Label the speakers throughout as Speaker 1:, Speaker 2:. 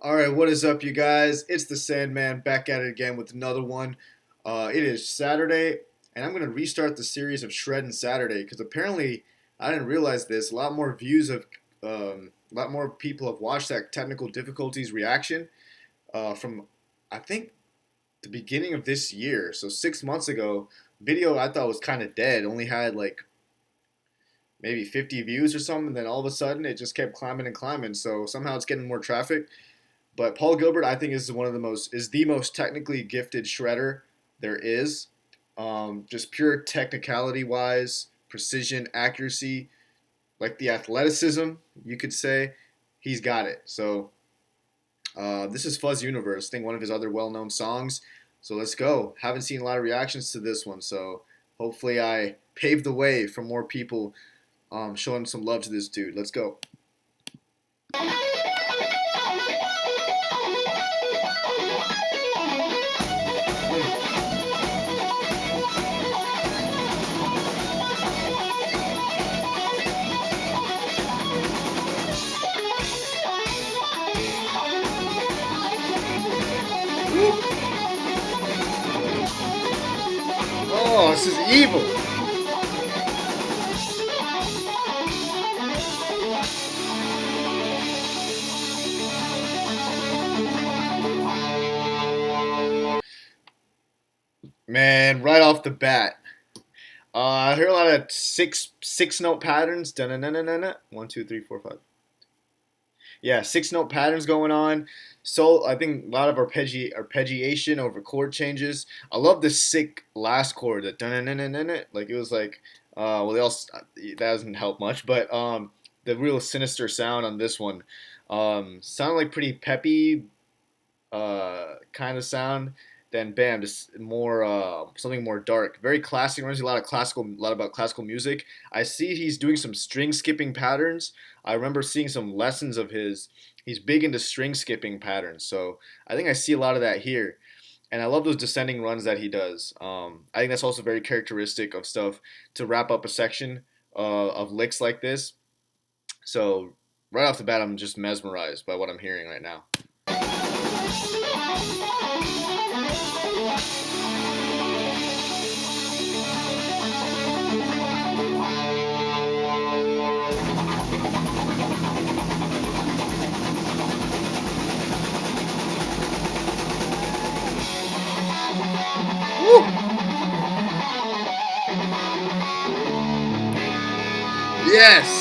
Speaker 1: All right, what is up, you guys? It's the Sandman back at it again with another one. It is Saturday, and I'm gonna restart the series of Shredding Saturday because apparently I didn't realize this. A lot more views of, a lot more people have watched that technical difficulties reaction from, I think, the beginning of this year. So 6 months ago, video I thought was kind of dead. Only had like maybe 50 views or something. And then all of a sudden, it just kept climbing and climbing. So somehow it's getting more traffic. But Paul Gilbert, I think, is the most technically gifted shredder there is. Just pure technicality wise, precision, accuracy, like the athleticism, you could say, he's got it. So this is Fuzz Universe, I think one of his other well-known songs. So let's go. Haven't seen a lot of reactions to this one, so hopefully I paved the way for more people showing some love to this dude. Let's go. Oh, this is evil. Man, right off the bat. I hear a lot of six note patterns. Da-na-na-na-na-na. 1, 2, 3, 4, 5. Yeah, 6 note patterns going on. So I think a lot of arpeggiation over chord changes. I love the sick last chord. The da-na-na-na-na-na. Like it was like, well, they also, that doesn't help much, but the real sinister sound on this one, sounded like pretty peppy, kind of sound. Then bam, just more something more dark. Very classic. Reminds me a lot about classical music. I see he's doing some string skipping patterns. I remember seeing some lessons of his. He's big into string skipping patterns, so I think I see a lot of that here. And I love those descending runs that he does. I think that's also very characteristic of stuff to wrap up a section of licks like this. So right off the bat, I'm just mesmerized by what I'm hearing right now. Woo! Yes!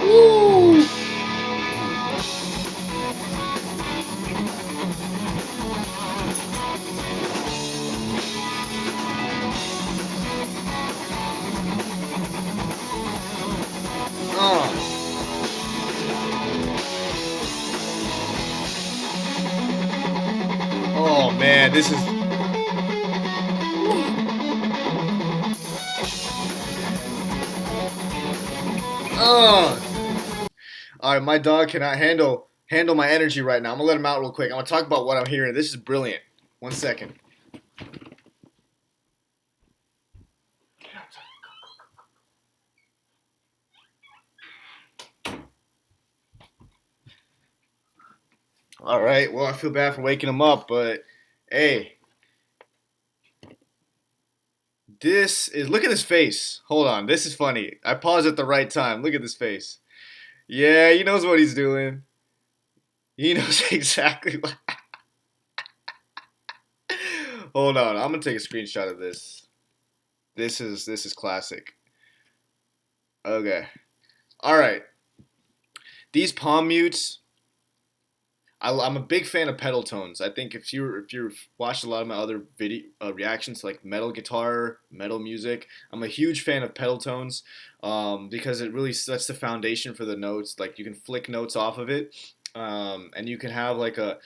Speaker 1: Woo! Uh. Oh man, this is. All right, my dog cannot handle my energy right now. I'm gonna let him out real quick. I'm gonna talk about what I'm hearing. This is brilliant. 1 second. All right. Well, I feel bad for waking him up, but hey, this is. Look at his face. Hold on. This is funny. I paused at the right time. Look at this face. Yeah, he knows what he's doing. He knows exactly what. Hold on. I'm gonna take a screenshot of this. This is classic. Okay. All right. These palm mutes. I'm a big fan of pedal tones. I think if you've watched a lot of my other video reactions to like metal guitar, metal music, I'm a huge fan of pedal tones because it really sets the foundation for the notes. Like you can flick notes off of it, and you can have like a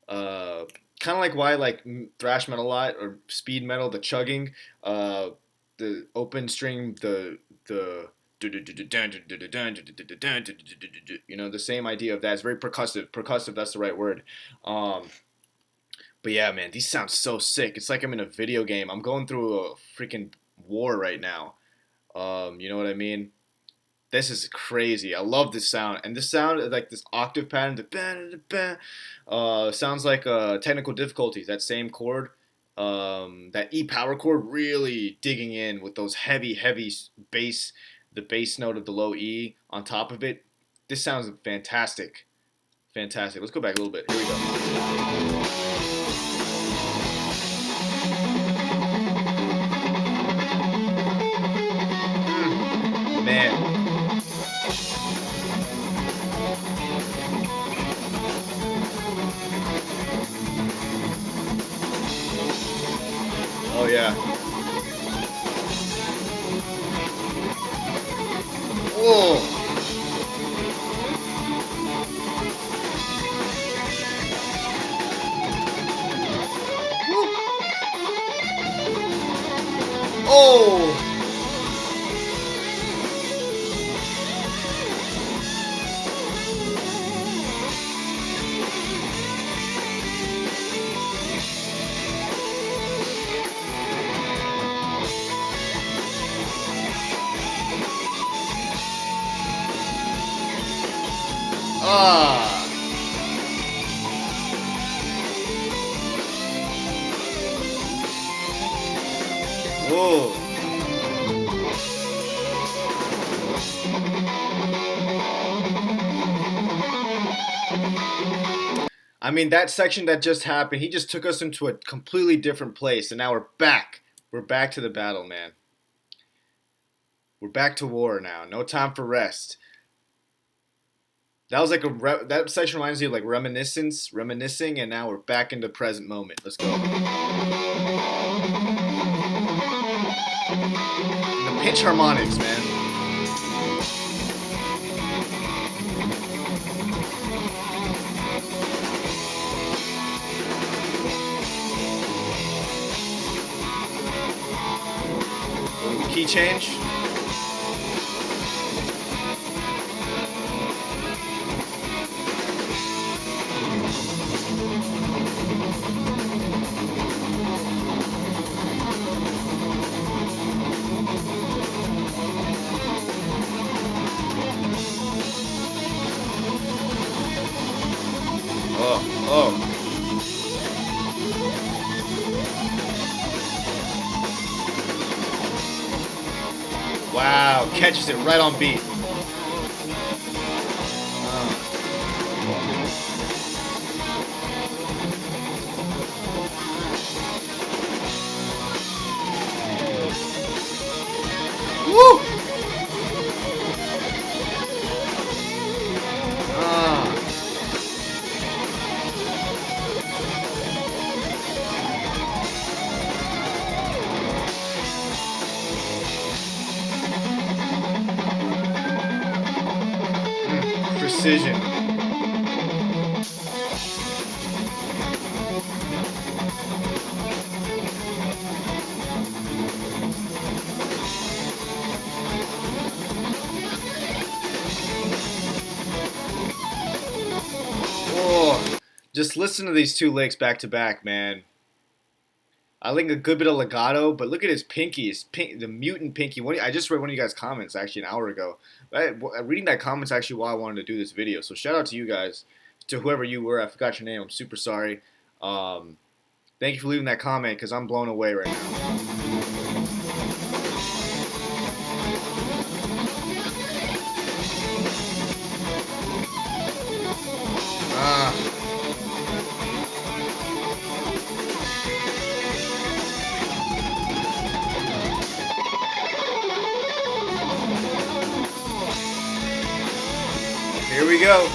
Speaker 1: kind of like why I like thrash metal a lot or speed metal, the chugging, the open string, the the same idea of that. It's very percussive. Percussive, that's the right word. Um, but yeah, man, these sound so sick. It's like I'm in a video game. I'm going through a freaking war right now. You know what I mean? This is crazy. I love this sound, and this sound like this octave pattern. Sounds like technical difficulties. That same chord, that E power chord, really digging in with those heavy, heavy bass, the bass note of the low E on top of it. This sounds fantastic, fantastic. Let's go back a little bit. Here we go. Man. Oh yeah. Whoa. Oh. Ah. Whoa. I mean, that section that just happened, he just took us into a completely different place, and now we're back. We're back to the battle, man. We're back to war now. No time for rest. That was like that section reminds me of like reminiscing, and now we're back into present moment. Let's go. The pitch harmonics, man. Key change. Oh. Wow, catches it right on beat. Woo! Precision. Oh, just listen to these two licks back to back, man. I think a good bit of legato, but look at his pinky, the mutant pinky. I just read one of you guys' comments actually an hour ago. Reading that comment's actually why I wanted to do this video. So shout out to you guys, to whoever you were. I forgot your name. I'm super sorry. Thank you for leaving that comment because I'm blown away right now. Here we go.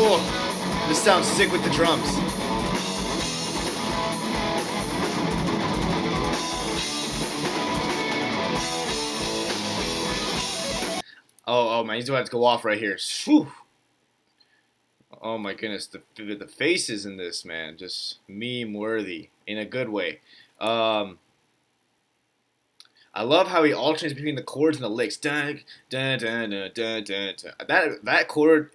Speaker 1: Oh, this sounds sick with the drums. Oh man, he's about to go off right here. Whew. Oh my goodness, the faces in this, man, just meme worthy in a good way. Um, I love how he alternates between the chords and the licks. Dun, dun, dun, dun, dun, dun, dun. That chord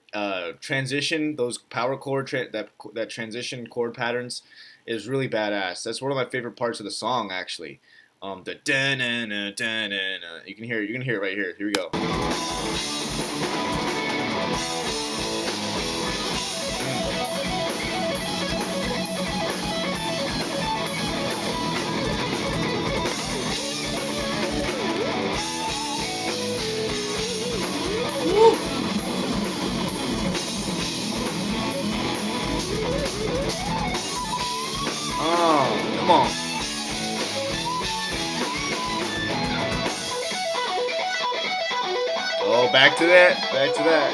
Speaker 1: transition, those power chord that transition chord patterns, is really badass. That's one of my favorite parts of the song, actually. The dun, dun, dun, dun, dun, dun. You can hear it. You can hear it right here. Here we go. Oh, come on. Oh, back to that. Back to that.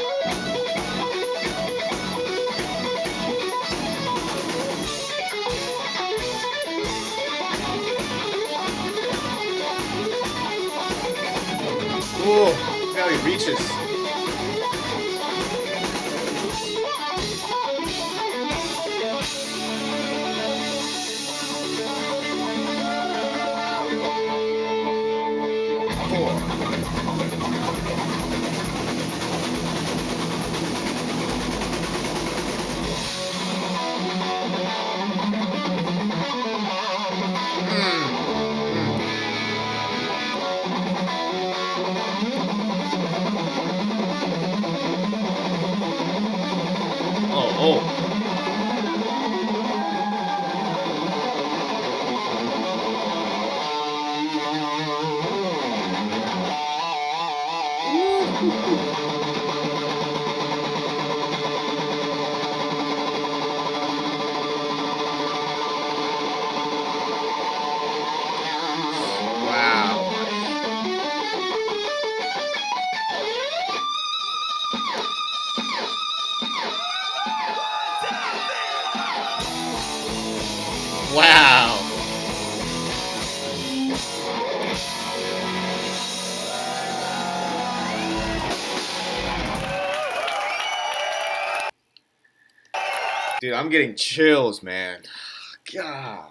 Speaker 1: Oh, now he reaches. Oh. Wow. Wow. Dude, I'm getting chills, man. God.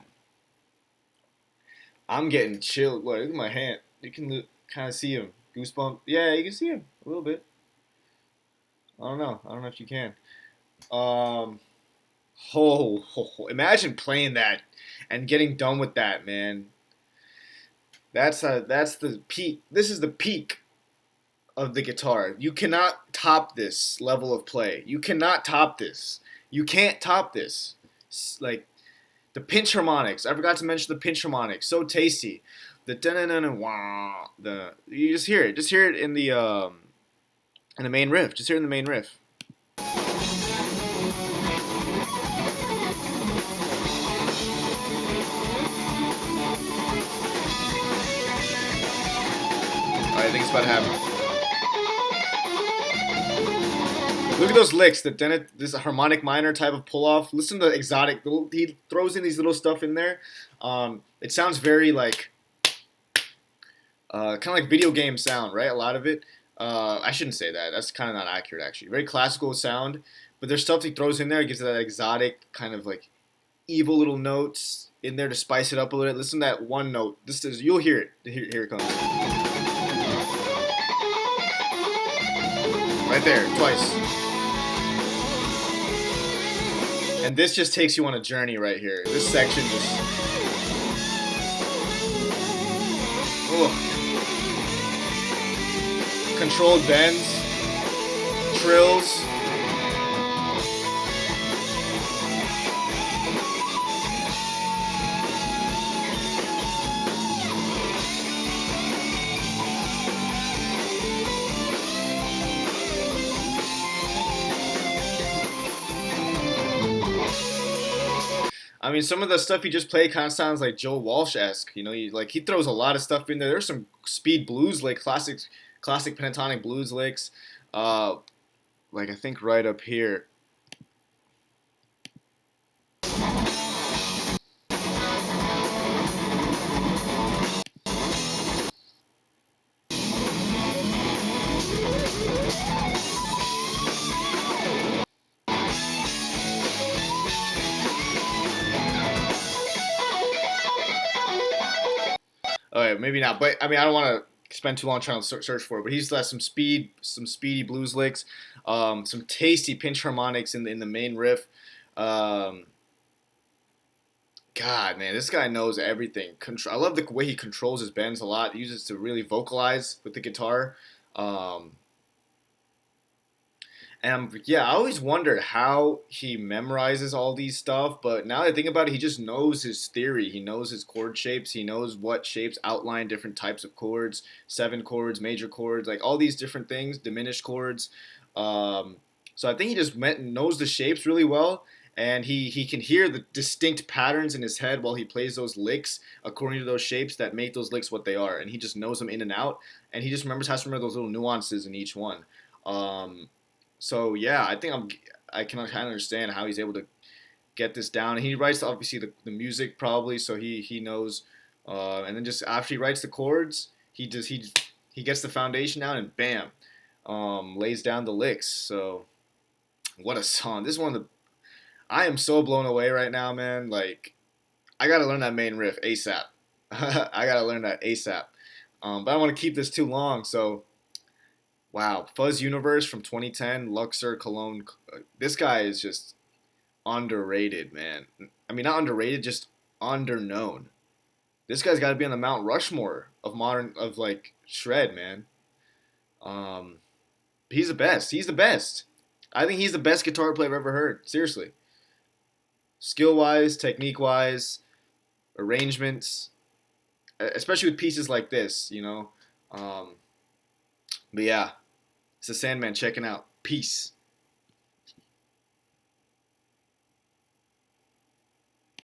Speaker 1: I'm getting chilled. Look at my hand. You can kind of see him. Goosebump. Yeah, you can see him a little bit. I don't know. I don't know if you can. Um, imagine playing that and getting done with that, man. That's the peak. This is the peak of the guitar. You cannot top this level of play. You cannot top this. You can't top this. Like the pinch harmonics. I forgot to mention the pinch harmonics. So tasty. The da-na-na-na wah. The you just hear it. Just hear it in the main riff. Just hear it in the main riff. Alright, I think it's about to happen. Look at those licks. This harmonic minor type of pull off. Listen to the exotic. He throws in these little stuff in there. It sounds very like kind of like video game sound, right? A lot of it. I shouldn't say that. That's kind of not accurate, actually. Very classical sound, but there's stuff he throws in there. It gives it that exotic kind of like evil little notes in there to spice it up a little bit. Listen to that one note. This is you'll hear it. Here it comes. Right there, twice. And this just takes you on a journey right here. This section just... Ugh. Controlled bends, trills. I mean, some of the stuff he just played kind of sounds like Joe Walsh-esque. You know, he throws a lot of stuff in there. There's some speed blues, like classic pentatonic blues licks. Like I think right up here. maybe not. But I mean, I don't want to spend too long trying to search for it. But he's got some speed, some speedy blues licks, some tasty pinch harmonics in the main riff. Um, God, man, this guy knows everything. I love the way he controls his bends a lot. He uses it to really vocalize with the guitar. Um, and yeah, I always wondered how he memorizes all these stuff, but now that I think about it, he just knows his theory. He knows his chord shapes. He knows what shapes outline different types of chords, seven chords, major chords, like all these different things, diminished chords. Um, so I think he just knows the shapes really well, and he can hear the distinct patterns in his head while he plays those licks according to those shapes that make those licks what they are, and he just knows them in and out, and he just has to remember those little nuances in each one. Um, so yeah, I can kind of understand how he's able to get this down. And he writes obviously the music probably, so he knows. And then just after he writes the chords, he gets the foundation down and bam, lays down the licks. So what a song! This is one of the I am so blown away right now, man. Like I gotta learn that main riff ASAP. I gotta learn that ASAP. But I don't want to keep this too long, so wow, Fuzz Universe from 2010, Luxor, Cologne. This guy is just underrated, man. I mean, not underrated, just underknown. This guy's got to be on the Mount Rushmore of modern of like shred, man. Um, he's the best. He's the best. I think he's the best guitar player I've ever heard. Seriously, skill wise, technique wise, arrangements, especially with pieces like this, you know. Um, but yeah, it's the Sandman checking out. Peace.